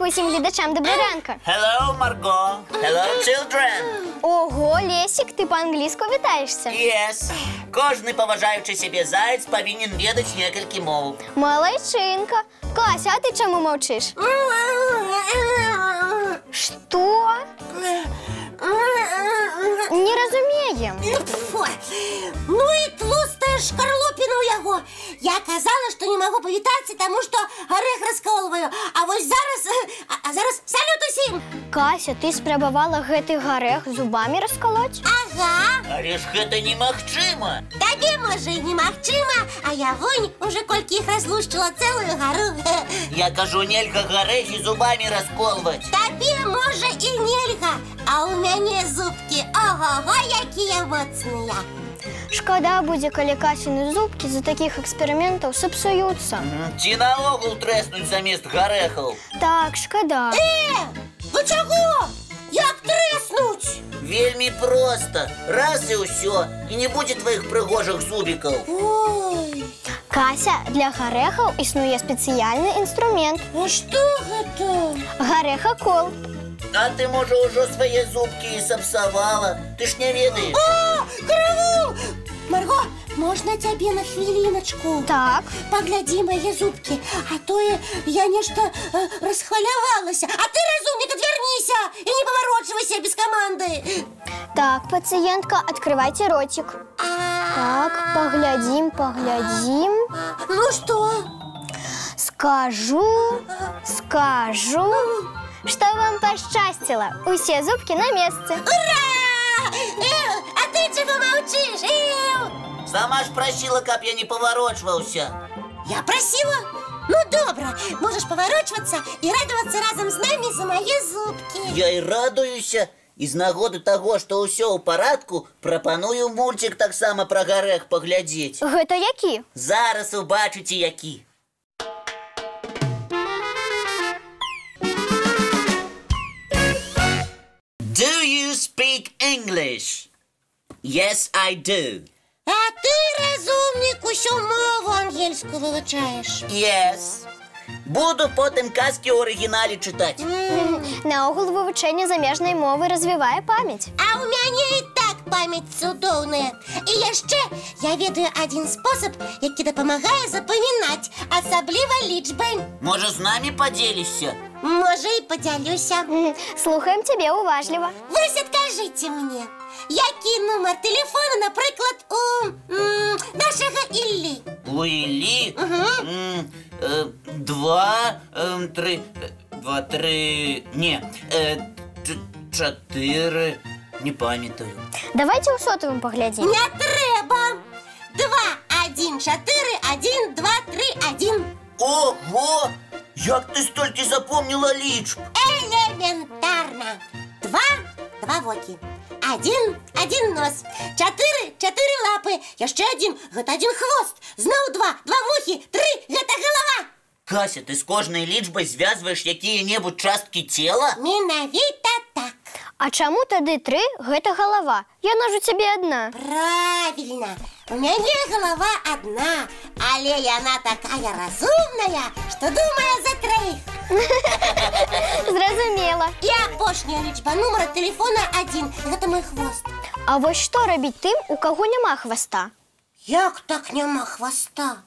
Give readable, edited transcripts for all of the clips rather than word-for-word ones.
усім глядачам, добрий ранку. Hello, Марго. Hello, children. Ого, Лесик, ти по-англійську вітаєшся? Yes. Кожний поважаючий себе заяць повинен ведати некалькі мов. Молодчинка. Кася, а ти чому мовчиш? Что? Не разумеем. Ну и тлустая шкарлупина у яго. Я казала, что не могу повітатися, тому що горех розколываю. А вось зараз салют усім. Кася, ти спрабавала гэты горех зубами расколоть? Ага. Але ж гэта немагчыма. Табе, можа, і немагчыма, а я вунь уже колькі іх разлушчыла цэлую гару. Я кажу, нельга гарэхі зубамі расколваць. Табе, можа, і нельга, а у мяне зубкі, ого-го, якія моцныя. Шкода будзе, калі Касіны зубкі за такіх эксперыментаў сапсуюцца. Ці наогул трэснуць замест гарэхаў. Так, шкода. Вы чаго? Як трэснуць? Вельмі проста. Раз і ўсё. І не будзе тваіх прыгожых зубікаў. Ой. Кася, для гарэхаў існуе спецыяльны інструмент. А што гэта? Гарэхакол. А ты, можа, ўжо свае зубкі і сапсавала? Ты ж не ведаеш. О, караул! Марго, можна цябе на хвіліначку? Так. Паглядзі мае зубкі, а то я нешта расхвалявалася. А ты, разумнік, адвярніся і не паварочвайся без каманды. Так, пациентка, открывайте ротик. Так, поглядим. Ну что? Скажу, что вам пощастило. Усе зубки на месте. Ура! А ты чего молчишь? Сама ж просила, каб я не поворочваўся. Я просила? Ну, добра, можешь поворочваться и радоваться разом с нами за мои зубки. Я і радуюся. І з нагоды таго, што ўсё ў парадку, прапаную мульцік таксама пра гарэх паглядзець. Гэта які? Зараз убачыце які. Do you speak English? Yes, I do. А ты, разумник, усю мову ангельскую вивчаєш. Yes. Буду потым казкі ў арыгінале чытаць. Наогул вывучэнне замежнай мовы развівае памяць. А у мяне і так памяць цудоўная. І яшчэ я ведаю адзін спосаб, які дапамагае запамінаць, асабліва лічбы. Можа, з намі падзелішся? Можа, і падзялюся. Слухаем цябе уважліва. Вось адкажыце мне, які нумар тэлефона, напрыклад, у нашага Іллі? У Іллі? 4, не памятаю. Давайте ў сотавым паглядзім. Не трэба! 2, 1, 4, 1, 2, 3, 1. Ого! Як ты столькі запомніла лічб? Элементарно. 2, 2 вокі. 1 нос. 4 лапы. Яшчэ 1, гэта 1 хвост. Зноў 2 вухі. 3, гэта голова. Кася, ты з кожнай лічбай звязваеш якія-небудзь часткі цела? Менавіта так. А чаму тады 3 гэта галава? Яна ж у цябе адна. Правильно. У мяне голова одна, але яна такая разумная, што думае за троих. Зразумела. І апошняя лічба нумара телефона 1. Гэта мой хвост. А вось што рабіць тым, у каго няма хваста? Як так няма хвоста?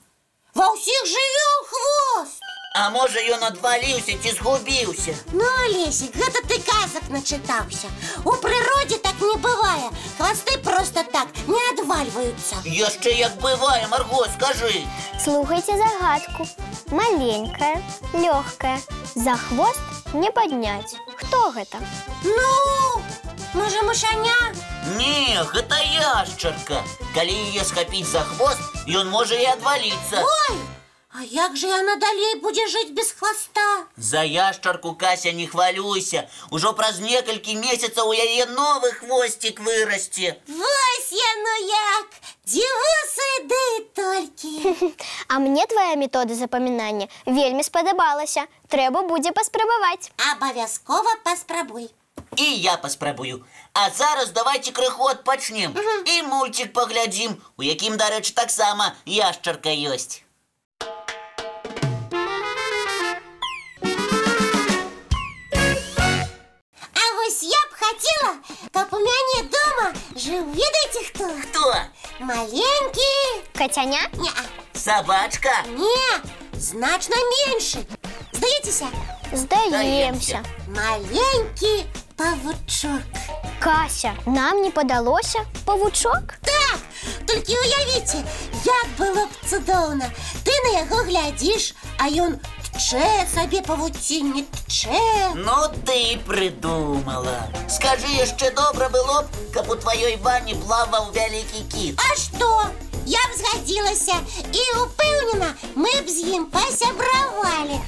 Ва ўсіх жыве хвост. А можа, ён адваліўся ці згубіўся? Ну, Лесик, гэта ты казак начытаўся. У прыродзе так не бывае. Хвосты просто так не адвальваюцца. Яшчэ як бывае, Марго, скажы. Слухайте загадку. Маленькая, лёгкая, за хвост не падняць. Хто гэта? Ну, можа, мышаня? Не, гэта яшчарка. Калі яе схапіць за хвост, ён можа і адваліцца. Ой, а як же яна далей будзе жыць без хвоста? За яшчарку, Кася, не хвалюйся. Ужо праз некалькі месяцаў у яе новы хвосцік вырасце. Вось яно як! Дзівусы ды толькі. А мне твоя метода запамінання вельмі спадабалася. Трэба будзе паспрабаваць. Абавязкова паспрабуй. І я паспрабую. А зараз давайте крыху адпачнем. І мульцік паглядзім, у якім, дарэчы, таксама яшчарка ёсць. у мяне дома жыў, ведаеце хто? Хто? Маленькі. Кацяня? Не, Собачка? не, значна меншы. Здаецеся? Здаемся. Маленькі павучок. Кася, нам не падалося? Павучок? Так, толькі уявіце, як было б цудоўна. Ты на яго глядзіш, а ён тчэ сабе павуцінне, тчэ. Ну ты придумала. Скажи, яшчэ добра было б, каб у тваёй ванне плаваў вялікі кіт. А што? Я б згадзілася і упэўнена, мы б з ім пасябравалі.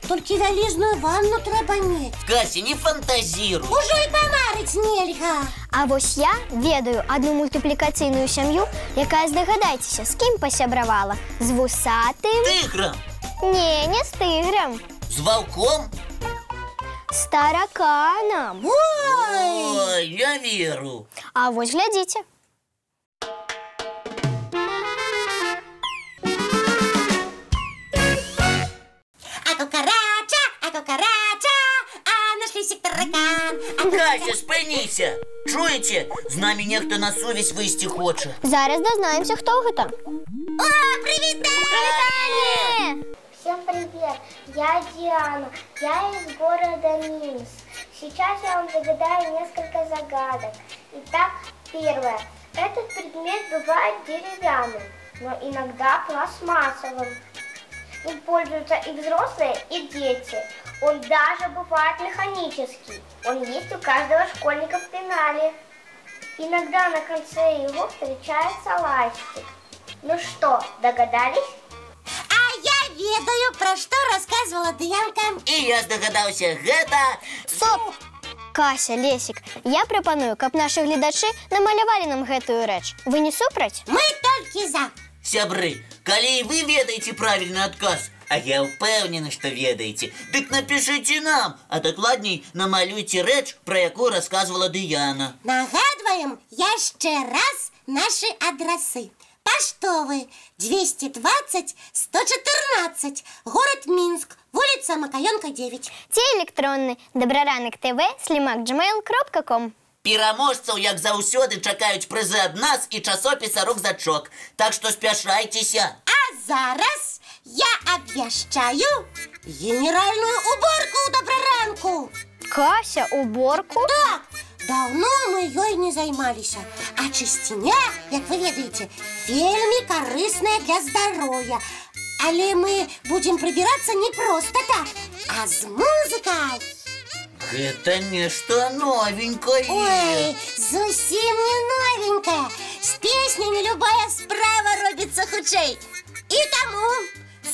Толькі вялізную ванну трэба мець. Кася, не фантазируй. Ужо і памарыць нельга. А вось я ведаю одну мультыплікацыйную сям'ю, якая, здагадайцеся, з кім пасябравала? З вусатым? Тигром? Не з тыграм. С волком? З тараканам. Ой, я веру. А вось глядзіце. А кукарача, а наш лісік таракан. Кася, спыніся. Чуєте? З нами нехто на сувязь вийти хоче. Зараз дазнаемся, хто гэта. О, привітання! Привітанне! Всем привет! Я Диана, я из города Минск. Сейчас я вам загадаю несколько загадок. Итак, первое. Этот предмет бывает деревянным, но иногда пластмассовым. Им пользуются и взрослые, и дети. Он даже бывает механический. Он есть у каждого школьника в пенале. Иногда на конце его встречается ластик. Ну что, догадались? А я ведаю, пра што расказвала Дыянка. І я здогадався, гэта... Стоп! Кася, Лесік, я прапаную, каб нашы гледачы намалявалі нам гэтую рэч. Вы не супраць? Мы толькі за. Сябры, калі і вы ведаеце правільны адказ, а я ўпэўнены, што ведаеце, дык напішыце нам, а дакладней намалюйце рэч, пра якую расказвала Дыяна. Нагадваем яшчэ раз нашы адрасы. Паштовы 220 114, город Минск, вуліца Макаёнка 9. Ці электронны добраранак.tv@gmail.com. Пераможцаў, як заўсёды, чакаюць прызы ад нас і часопіса «Рукзачок». Так што спяшайцеся. А зараз я абвяшчаю генеральную уборку ў добраранку. Кася, уборку? Так, давно мы ёй не займаліся. А чысціня, як вы ведаеце, вельмі карысная для здароўя. Але мы будзем прыбірацца не проста так, а з музыкай. Гэта нешта новенькае. Ой, зусім не новенькая. З песнямі любая справа робіцца хутчэй. І таму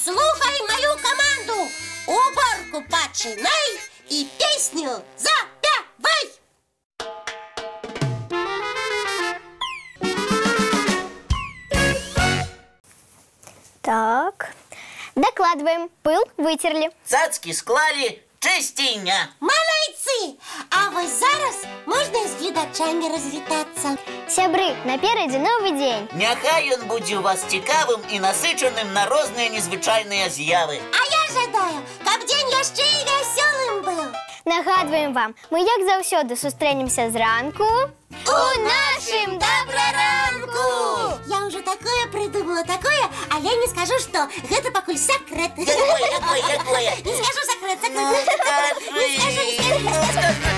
слухай маю каманду. Уборку пачынай і песню запявай. Так. Докладываем. Пыл вытерли. Цацкі склалі, чысціня. Малайцы! А вось зараз можна і з гледачамі развітацца. Сябры, наперадзе новы дзень. Няхай ён будзе у вас цікавым і насычаным на розныя незвычайныя з'явы. А я жадаю, каб дзень яшчэ і вясёлым быў. Нагадваем вам, мы як заўсёды сустрэнемся зранку у нашым добраранку. Я уже такое придумала, такое, але не скажу, што гэта пакуль сакрэт. Якое? Не скажу сакрэт. Ну, скажи. Не скажу.